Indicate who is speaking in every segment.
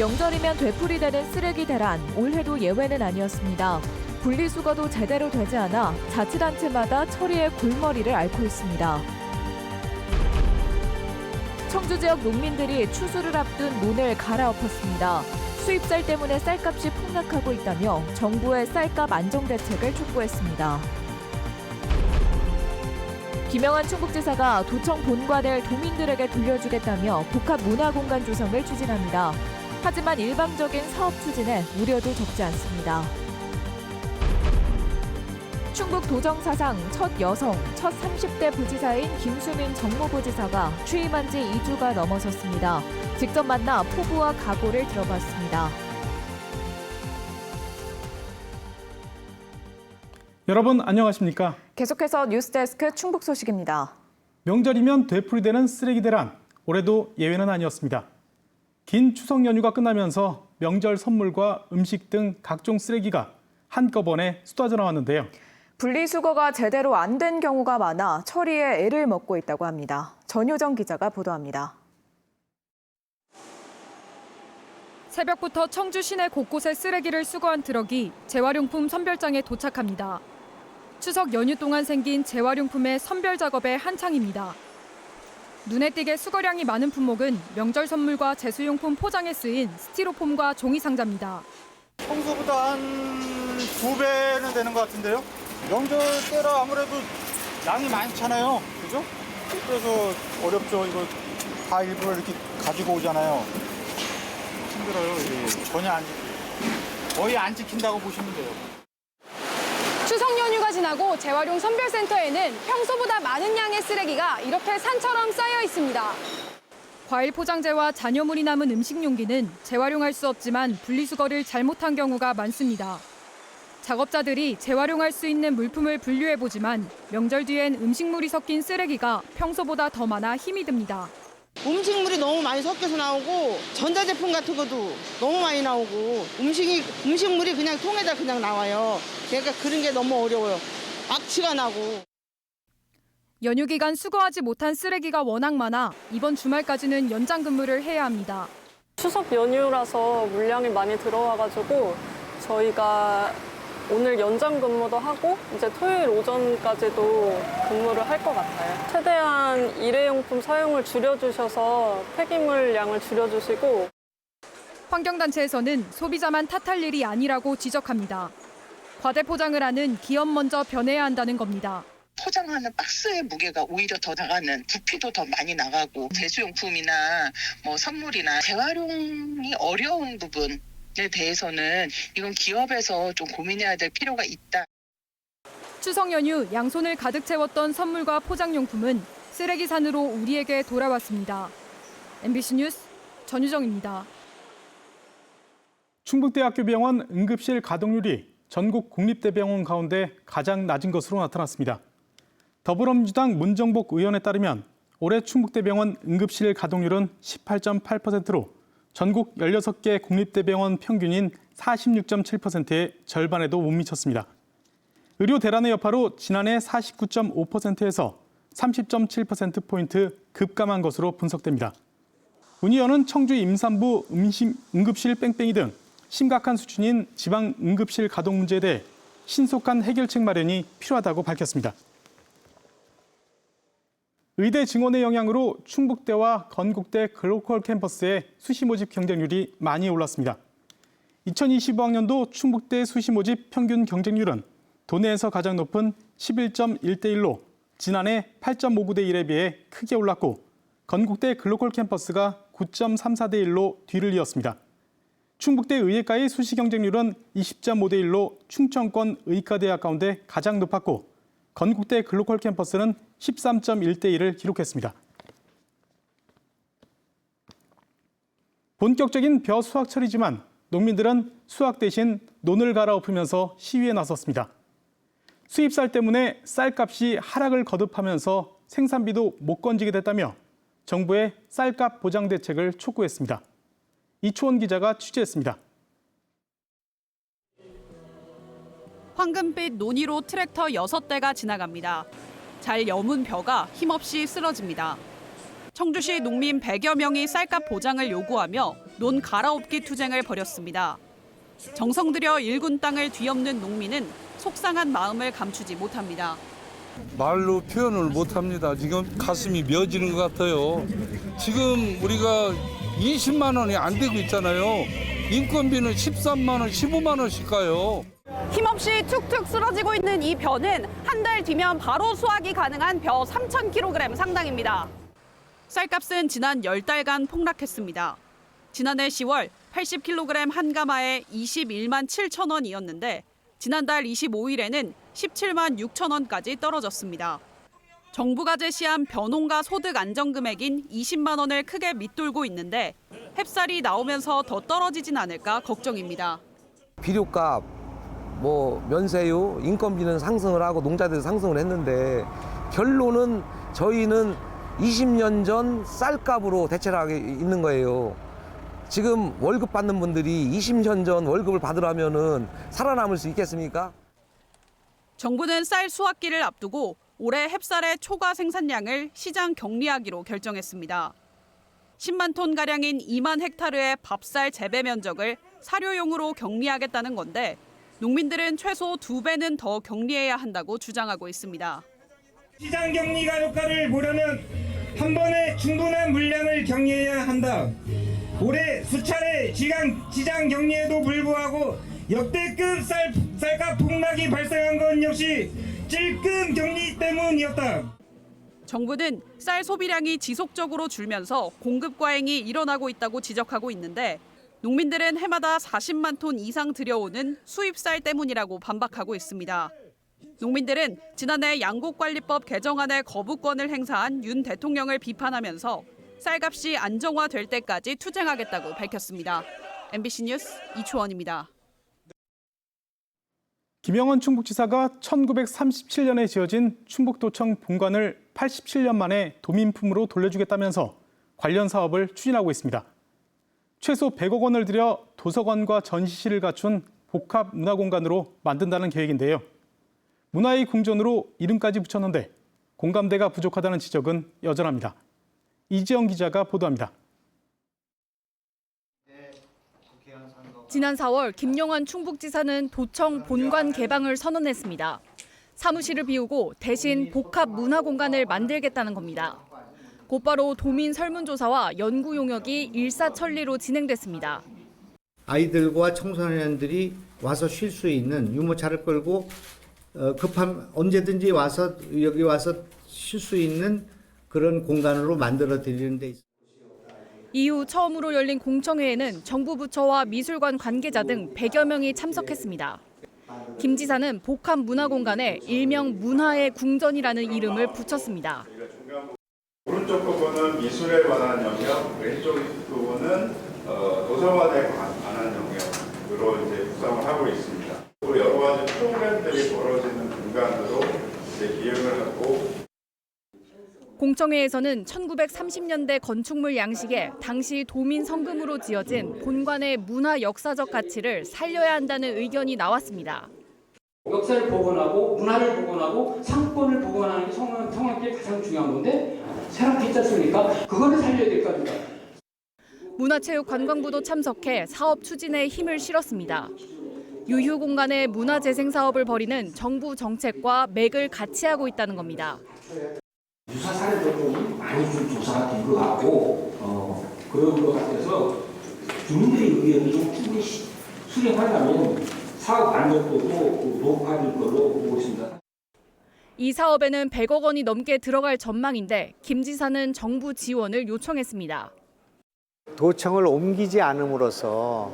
Speaker 1: 명절이면 되풀이되는 쓰레기 대란, 올해도 예외는 아니었습니다. 분리수거도 제대로 되지 않아 자치단체마다 처리의 골머리를 앓고 있습니다. 청주 지역 농민들이 추수를 앞둔 논을 갈아엎었습니다. 수입쌀 때문에 쌀값이 폭락하고 있다며 정부의 쌀값 안정 대책을 촉구했습니다. 김영환 충북지사가 도청 본관을 도민들에게 돌려주겠다며 복합문화공간 조성을 추진합니다. 하지만 일방적인 사업 추진에 우려도 적지 않습니다. 충북 도정사상 첫 여성, 첫 30대 부지사인 김수민 정무부지사가 취임한 지 2주가 넘어섰습니다. 직접 만나 포부와 각오를 들어봤습니다.
Speaker 2: 여러분 안녕하십니까?
Speaker 1: 계속해서 뉴스데스크 충북 소식입니다.
Speaker 2: 명절이면 되풀이되는 쓰레기 대란, 올해도 예외는 아니었습니다. 긴 추석 연휴가 끝나면서 명절 선물과 음식 등 각종 쓰레기가 한꺼번에 쏟아져 나왔는데요.
Speaker 1: 분리수거가 제대로 안 된 경우가 많아 처리에 애를 먹고 있다고 합니다. 전효정 기자가 보도합니다.
Speaker 3: 새벽부터 청주 시내 곳곳에 쓰레기를 수거한 트럭이 재활용품 선별장에 도착합니다. 추석 연휴 동안 생긴 재활용품의 선별 작업에 한창입니다. 눈에 띄게 수거량이 많은 품목은 명절 선물과 제수용품 포장에 쓰인 스티로폼과 종이 상자입니다.
Speaker 4: 평소보다 한 2배는 되는 것 같은데요? 명절 때라 아무래도 양이 많잖아요. 그죠? 그래서 어렵죠. 이거 다 일부러 이렇게 가지고 오잖아요. 힘들어요. 전혀 거의 안 지킨다고 보시면 돼요.
Speaker 5: 추석 연휴가 지나고 재활용 선별센터에는 평소보다 많은 양의 쓰레기가 이렇게 산처럼 쌓여 있습니다.
Speaker 3: 과일 포장재와 잔여물이 남은 음식 용기는 재활용할 수 없지만 분리수거를 잘못한 경우가 많습니다. 작업자들이 재활용할 수 있는 물품을 분류해보지만 명절 뒤엔 음식물이 섞인 쓰레기가 평소보다 더 많아 힘이 듭니다.
Speaker 6: 음식물이 너무 많이 섞여서 나오고 전자제품 같은 것도 너무 많이 나오고 음식물이 그냥 통에다 그냥 나와요. 그러니까 그런 게 너무 어려워요. 악취가 나고.
Speaker 3: 연휴 기간 수거하지 못한 쓰레기가 워낙 많아 이번 주말까지는 연장 근무를 해야 합니다.
Speaker 7: 추석 연휴라서 물량이 많이 들어와가지고 저희가 오늘 연장 근무도 하고 이제 토요일 오전까지도 근무를 할 것 같아요. 최대한 일회용품 사용을 줄여주셔서 폐기물 양을 줄여주시고.
Speaker 3: 환경단체에서는 소비자만 탓할 일이 아니라고 지적합니다. 과대 포장을 하는 기업 먼저 변해야 한다는 겁니다.
Speaker 8: 포장하는 박스의 무게가 오히려 더 나가는, 부피도 더 많이 나가고 제수용품이나 선물이나 재활용이 어려운 부분에 대해서는 이건 기업에서 좀 고민해야 될 필요가 있다.
Speaker 3: 추석 연휴 양손을 가득 채웠던 선물과 포장용품은 쓰레기 산으로 우리에게 돌아왔습니다. MBC 뉴스 전유정입니다.
Speaker 2: 충북대학교 병원 응급실 가동률이 전국 국립대병원 가운데 가장 낮은 것으로 나타났습니다. 더불어민주당 문정복 의원에 따르면 올해 충북대병원 응급실 가동률은 18.8%로 전국 16개 국립대병원 평균인 46.7%의 절반에도 못 미쳤습니다. 의료 대란의 여파로 지난해 49.5%에서 30.7%포인트 급감한 것으로 분석됩니다. 문 의원은 청주 임산부 응급실 뺑뺑이 등 심각한 수준인 지방 응급실 가동 문제에 대해 신속한 해결책 마련이 필요하다고 밝혔습니다. 의대 증원의 영향으로 충북대와 건국대 글로컬 캠퍼스의 수시 모집 경쟁률이 많이 올랐습니다. 2025학년도 충북대 수시 모집 평균 경쟁률은 도내에서 가장 높은 11.1대 1로 지난해 8.59대 1에 비해 크게 올랐고 건국대 글로컬 캠퍼스가 9.34대 1로 뒤를 이었습니다. 충북대 의예과의 수시 경쟁률은 20.5대 1로 충청권 의과대학 가운데 가장 높았고 건국대 글로컬 캠퍼스는 13.1대 1을 기록했습니다. 본격적인 벼 수확철이지만 농민들은 수확 대신 논을 갈아엎으면서 시위에 나섰습니다. 수입쌀 때문에 쌀값이 하락을 거듭하면서 생산비도 못 건지게 됐다며 정부의 쌀값 보장 대책을 촉구했습니다. 이초원 기자가 취재했습니다.
Speaker 9: 황금빛 논이로 트랙터 6대가 지나갑니다. 잘 여문 벼가 힘없이 쓰러집니다. 청주시 농민 100여 명이 쌀값 보장을 요구하며 논 갈아엎기 투쟁을 벌였습니다. 정성 들여 일군 땅을 뒤엎는 농민은 속상한 마음을 감추지 못합니다.
Speaker 10: 말로 표현을 못합니다. 지금 가슴이 멎이는 것 같아요. 지금 우리가 20만 원이 안 되고 있잖아요. 인건비는 13만 원, 15만 원씩 가요.
Speaker 9: 힘없이 툭툭 쓰러지고 있는 이 벼는 한 달 뒤면 바로 수확이 가능한 벼 3,000kg 상당입니다. 쌀값은 지난 10달간 폭락했습니다. 지난해 10월 80kg 한 가마에 21만 7천 원이었는데 지난달 25일에는 17만 6천 원까지 떨어졌습니다. 정부가 제시한 벼농가 소득 안정금액인 20만 원을 크게 밑돌고 있는데 햅쌀이 나오면서 더 떨어지진 않을까 걱정입니다.
Speaker 11: 비료값, 면세유, 인건비는 상승을 하고 농자들도 상승을 했는데 결론은 저희는 20년 전 쌀값으로 대체를 하고 있는 거예요. 지금 월급 받는 분들이 20년 전 월급을 받으려면은 살아남을 수 있겠습니까?
Speaker 9: 정부는 쌀 수확기를 앞두고 올해 햅쌀의 초과 생산량을 시장 격리하기로 결정했습니다. 10만 톤가량인 2만 헥타르의 밥쌀 재배 면적을 사료용으로 격리하겠다는 건데 농민들은 최소 2배는 더 격리해야 한다고 주장하고 있습니다.
Speaker 12: 시장 격리가 효과를 보려면 한 번에 충분한 물량을 격리해야 한다. 올해 수차례 시장 격리에도 불구하고 역대급 쌀값 폭락이 발생한 건 역시 찔끔 격리 때문이었다.
Speaker 9: 정부는 쌀 소비량이 지속적으로 줄면서 공급 과잉이 일어나고 있다고 지적하고 있는데 농민들은 해마다 40만 톤 이상 들여오는 수입쌀 때문이라고 반박하고 있습니다. 농민들은 지난해 양곡관리법 개정안의 거부권을 행사한 윤 대통령을 비판하면서 쌀값이 안정화될 때까지 투쟁하겠다고 밝혔습니다. MBC 뉴스 이초원입니다.
Speaker 2: 김영헌 충북지사가 1937년에 지어진 충북도청 본관을 87년 만에 도민품으로 돌려주겠다면서 관련 사업을 추진하고 있습니다. 최소 100억 원을 들여 도서관과 전시실을 갖춘 복합 문화공간으로 만든다는 계획인데요. 문화의 궁전으로 이름까지 붙였는데 공감대가 부족하다는 지적은 여전합니다. 이지영 기자가 보도합니다.
Speaker 3: 지난 4월 김영헌 충북지사는 도청 본관 개방을 선언했습니다. 사무실을 비우고 대신 복합 문화공간을 만들겠다는 겁니다. 곧바로 도민 설문조사와 연구 용역이 일사천리로 진행됐습니다.
Speaker 13: 아이들과 청소년들이 와서 쉴 수 있는 유모차를 끌고 급한 언제든지 와서 여기 와서 쉴 수 있는 그런 공간으로 만들어 드리는 데 있습니다.
Speaker 3: 이후 처음으로 열린 공청회에는 정부 부처와 미술관 관계자 등 100여 명이 참석했습니다. 김 지사는 복합 문화공간에 일명 문화의 궁전이라는 이름을 붙였습니다.
Speaker 14: 오른쪽 부분은 미술에 관한 영역, 왼쪽 부분은 도서관에 관한 영역으로 이제 구성을 하고 있습니다. 또 여러 가지 프로그램들이 벌어지는 공간으로 이제 기획을 하고.
Speaker 3: 공청회에서는 1930년대 건축물 양식에 당시 도민 성금으로 지어진 본관의 문화 역사적 가치를 살려야 한다는 의견이 나왔습니다.
Speaker 15: 역사를 복원하고 문화를 복원하고 상권을 복원하는 게 성악계의 가장 중요한 건데 사람 있지 않습니까? 그거를 살려야 될 거 아닙니까?
Speaker 3: 문화체육관광부도 참석해 사업 추진에 힘을 실었습니다. 유휴 공간의 문화재생 사업을 벌이는 정부 정책과 맥을 같이 하고 있다는 겁니다.
Speaker 15: 유사 사례도 좀 많이 좀 조사가 된 것 같고 그런 것 같아서 주민들의 의견을 좀 충분히 수렴하려면 사업 안정도도 높아질 걸로 보고 있습니다.
Speaker 3: 이 사업에는 100억 원이 넘게 들어갈 전망인데 김 지사는 정부 지원을 요청했습니다.
Speaker 16: 도청을 옮기지 않음으로써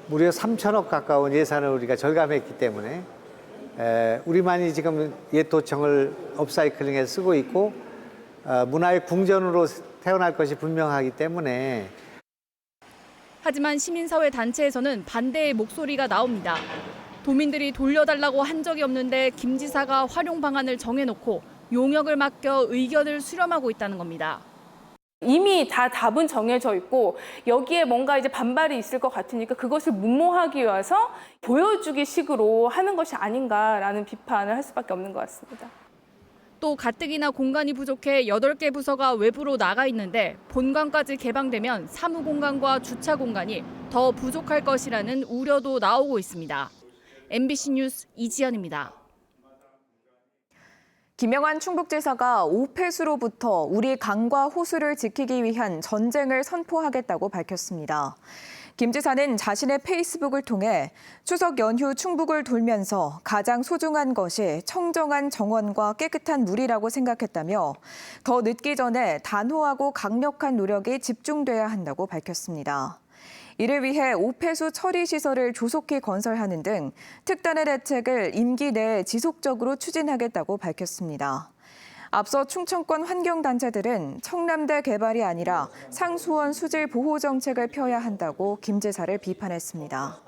Speaker 16: 무려 3천억 가까운 예산을 우리가 절감했기 때문에 우리만이 지금 옛 도청을 업사이클링에 쓰고 있고 문화의 궁전으로 태어날 것이 분명하기 때문에.
Speaker 3: 하지만 시민사회 단체에서는 반대의 목소리가 나옵니다. 도민들이 돌려달라고 한 적이 없는데 김 지사가 활용 방안을 정해놓고 용역을 맡겨 의견을 수렴하고 있다는 겁니다.
Speaker 17: 이미 다 답은 정해져 있고 여기에 뭔가 이제 반발이 있을 것 같으니까 그것을 문모하기 위해서 보여주기 식으로 하는 것이 아닌가라는 비판을 할 수밖에 없는 것 같습니다.
Speaker 5: 또 가뜩이나 공간이 부족해 8개 부서가 외부로 나가 있는데 본관까지 개방되면 사무 공간과 주차 공간이 더 부족할 것이라는 우려도 나오고 있습니다. MBC 뉴스 이지연입니다.
Speaker 1: 김영환 충북지사가 오폐수로부터 우리 강과 호수를 지키기 위한 전쟁을 선포하겠다고 밝혔습니다. 김 지사는 자신의 페이스북을 통해 추석 연휴 충북을 돌면서 가장 소중한 것이 청정한 정원과 깨끗한 물이라고 생각했다며 더 늦기 전에 단호하고 강력한 노력이 집중돼야 한다고 밝혔습니다. 이를 위해 오폐수 처리 시설을 조속히 건설하는 등 특단의 대책을 임기 내에 지속적으로 추진하겠다고 밝혔습니다. 앞서 충청권 환경단체들은 청남대 개발이 아니라 상수원 수질 보호 정책을 펴야 한다고 김 지사를 비판했습니다.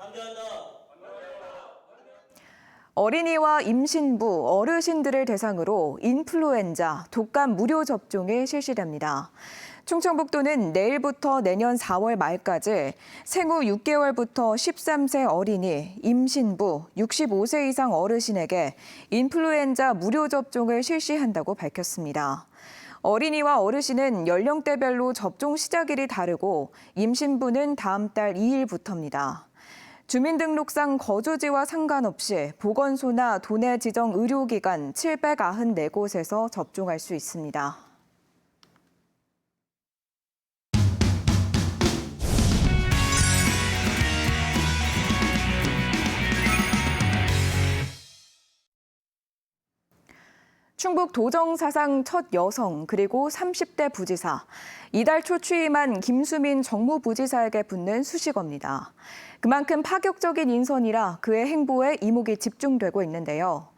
Speaker 1: 어린이와 임신부, 어르신들을 대상으로 인플루엔자, 독감 무료 접종이 실시됩니다. 충청북도는 내일부터 내년 4월 말까지 생후 6개월부터 13세 어린이, 임신부, 65세 이상 어르신에게 인플루엔자 무료 접종을 실시한다고 밝혔습니다. 어린이와 어르신은 연령대별로 접종 시작일이 다르고 임신부는 다음 달 2일부터입니다. 주민등록상 거주지와 상관없이 보건소나 도내 지정 의료기관 794곳에서 접종할 수 있습니다. 충북 도정 사상 첫 여성 그리고 30대 부지사, 이달 초 취임한 김수민 정무부지사에게 붙는 수식어입니다. 그만큼 파격적인 인선이라 그의 행보에 이목이 집중되고 있는데요.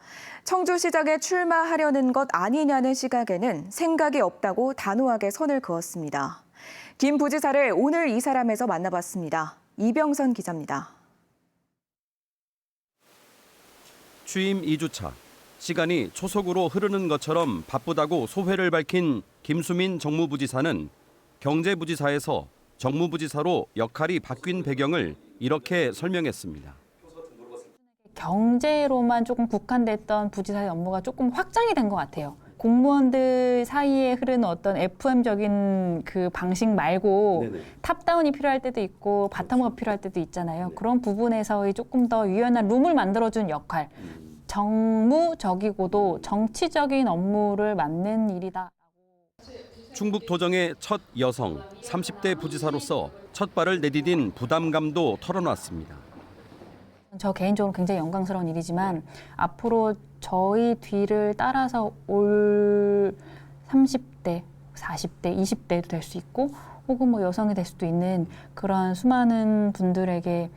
Speaker 1: 청주시장에 출마하려는 것 아니냐는 시각에는 생각이 없다고 단호하게 선을 그었습니다. 김 부지사를 오늘 이 사람에서 만나봤습니다. 이병선 기자입니다.
Speaker 18: 취임 2주차. 시간이 초속으로 흐르는 것처럼 바쁘다고 소회를 밝힌 김수민 정무부지사는 경제부지사에서 정무부지사로 역할이 바뀐 배경을 이렇게 설명했습니다.
Speaker 19: 경제로만 조금 국한됐던 부지사의 업무가 조금 확장이 된 것 같아요. 공무원들 사이에 흐르는 어떤 FM적인 그 방식 말고 탑다운이 필요할 때도 있고 바텀업이 필요할 때도 있잖아요. 그런 부분에서의 조금 더 유연한 룸을 만들어준 역할. 정무적이고도 정치적인 업무를 맡는 일이다.
Speaker 18: 충북 도정의 첫 여성 30대 부지사로서 첫 발을 내디딘 부담감도 털어놨습니다.
Speaker 19: 저 개인적으로 굉장히 영광스러운 일이지만 앞으로 저희 뒤를 따라서 올 30대, 40대, 20대도 될 수 있고 혹은 뭐 여성이 될 수도 있는 그런 수많은 분들에게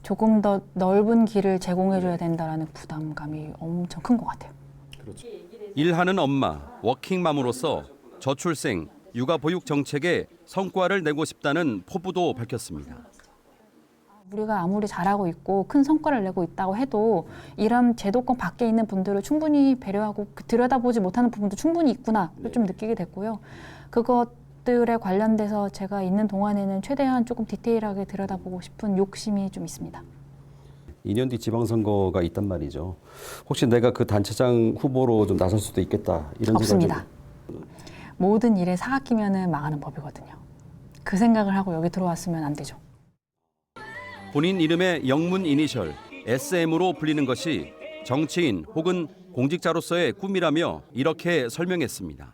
Speaker 19: 조금 더 넓은 길을 제공해줘야 된다라는 부담감이 엄청 큰 것 같아요.
Speaker 18: 그렇죠. 일하는 엄마, 워킹맘으로서 저출생, 육아보육 정책에 성과를 내고 싶다는 포부도 밝혔습니다.
Speaker 19: 우리가 아무리 잘하고 있고 큰 성과를 내고 있다고 해도 이런 제도권 밖에 있는 분들을 충분히 배려하고 들여다보지 못하는 부분도 충분히 있구나 좀 느끼게 됐고요. 그것들에 관련돼서 제가 있는 동안에는 최대한 조금 디테일하게 들여다보고 싶은 욕심이 좀 있습니다.
Speaker 20: 2년 뒤 지방선거가 있단 말이죠. 혹시 내가 그 단체장 후보로 좀 나설 수도 있겠다 이런
Speaker 19: 없습니다. 모든 일에 사각 끼면은 망하는 법이거든요. 그 생각을 하고 여기 들어왔으면 안 되죠.
Speaker 18: 본인 이름의 영문 이니셜 SM으로 불리는 것이 정치인 혹은 공직자로서의 꿈이라며 이렇게 설명했습니다.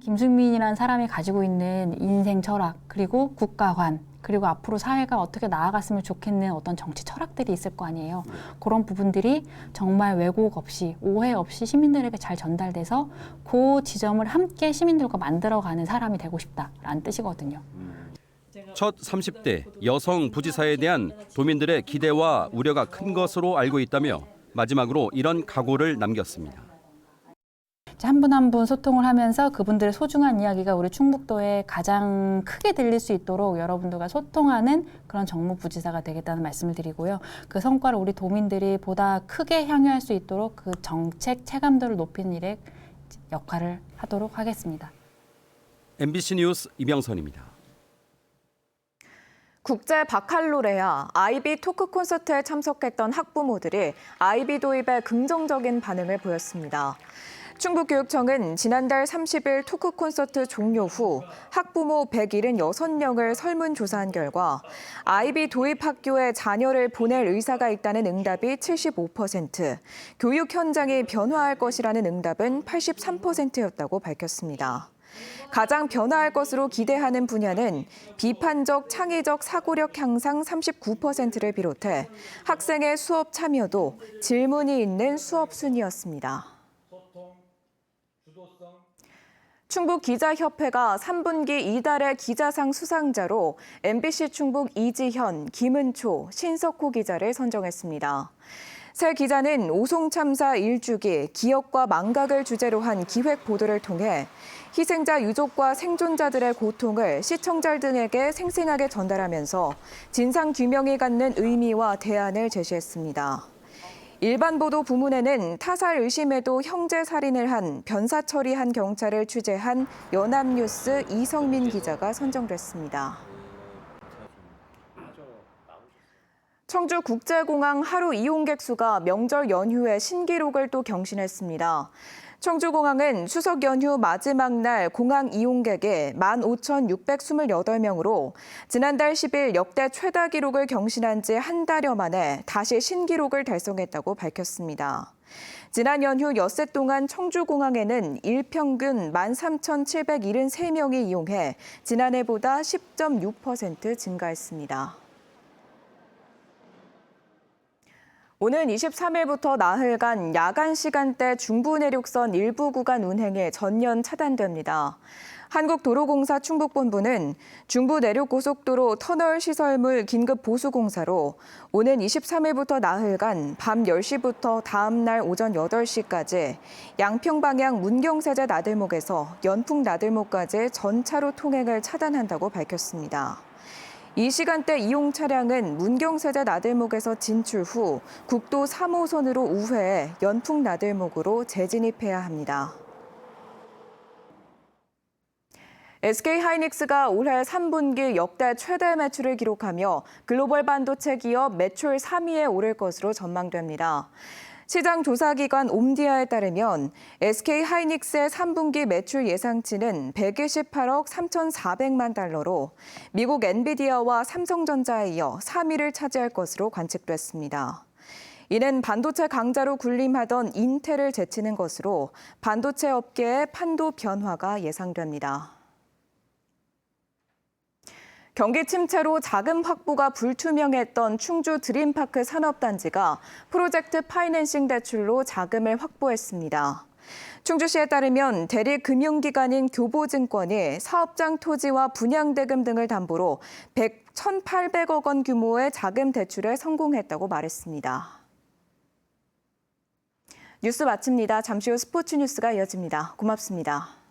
Speaker 19: 김수민이라는 사람이 가지고 있는 인생 철학, 그리고 국가관, 그리고 앞으로 사회가 어떻게 나아갔으면 좋겠는 어떤 정치 철학들이 있을 거 아니에요. 그런 부분들이 정말 왜곡 없이, 오해 없이 시민들에게 잘 전달돼서 그 지점을 함께 시민들과 만들어가는 사람이 되고 싶다라는 뜻이거든요.
Speaker 18: 첫 30대 여성 부지사에 대한 도민들의 기대와 우려가 큰 것으로 알고 있다며 마지막으로 이런 각오를 남겼습니다.
Speaker 19: 한 분 한 분 소통을 하면서 그분들의 소중한 이야기가 우리 충북도에 가장 크게 들릴 수 있도록 여러분들과 소통하는 그런 정무부지사가 되겠다는 말씀을 드리고요. 그 성과를 우리 도민들이 보다 크게 향유할 수 있도록 그 정책 체감도를 높이는 일에 역할을 하도록 하겠습니다.
Speaker 18: MBC 뉴스 이병선입니다.
Speaker 1: 국제 바칼로레아 아이비 토크 콘서트에 참석했던 학부모들이 아이비 도입에 긍정적인 반응을 보였습니다. 충북교육청은 지난달 30일 토크 콘서트 종료 후 학부모 176명을 설문조사한 결과 아이비 도입 학교에 자녀를 보낼 의사가 있다는 응답이 75%, 교육 현장이 변화할 것이라는 응답은 83%였다고 밝혔습니다. 가장 변화할 것으로 기대하는 분야는 비판적, 창의적 사고력 향상 39%를 비롯해 학생의 수업 참여도 질문이 있는 수업 순이었습니다. 충북기자협회가 3분기 이달의 기자상 수상자로 MBC 충북 이지현, 김은초, 신석호 기자를 선정했습니다. 새 기자는 오송 참사 1주기 기억과 망각을 주제로 한 기획 보도를 통해 희생자 유족과 생존자들의 고통을 시청자 등에게 생생하게 전달하면서 진상 규명이 갖는 의미와 대안을 제시했습니다. 일반 보도 부문에는 타살 의심에도 형제 살인을 한 변사 처리한 경찰을 취재한 연합뉴스 이성민 기자가 선정됐습니다. 청주국제공항 하루 이용객 수가 명절 연휴에 신기록을 또 경신했습니다. 청주공항은 추석 연휴 마지막 날 공항 이용객이 15,628명으로 지난달 10일 역대 최다 기록을 경신한 지 한 달여 만에 다시 신기록을 달성했다고 밝혔습니다. 지난 연휴 엿새 동안 청주공항에는 일평균 13,773명이 이용해 지난해보다 10.6% 증가했습니다. 오는 23일부터 나흘간 야간 시간대 중부 내륙선 일부 구간 운행이 전면 차단됩니다. 한국도로공사 충북본부는 중부 내륙고속도로 터널 시설물 긴급 보수 공사로 오는 23일부터 나흘간 밤 10시부터 다음 날 오전 8시까지 양평 방향 문경세제 나들목에서 연풍 나들목까지 전차로 통행을 차단한다고 밝혔습니다. 이 시간대 이용 차량은 문경세제 나들목에서 진출 후 국도 3호선으로 우회해 연풍 나들목으로 재진입해야 합니다. SK하이닉스가 올해 3분기 역대 최대 매출을 기록하며 글로벌 반도체 기업 매출 3위에 오를 것으로 전망됩니다. 시장 조사기관 옴디아에 따르면 SK하이닉스의 3분기 매출 예상치는 128억 3,400만 달러로 미국 엔비디아와 삼성전자에 이어 3위를 차지할 것으로 관측됐습니다. 이는 반도체 강자로 군림하던 인텔을 제치는 것으로 반도체 업계의 판도 변화가 예상됩니다. 경기 침체로 자금 확보가 불투명했던 충주 드림파크 산업단지가 프로젝트 파이낸싱 대출로 자금을 확보했습니다. 충주시에 따르면 대리금융기관인 교보증권이 사업장 토지와 분양대금 등을 담보로 1,800억 원 규모의 자금 대출에 성공했다고 말했습니다. 뉴스 마칩니다. 잠시 후 스포츠 뉴스가 이어집니다. 고맙습니다.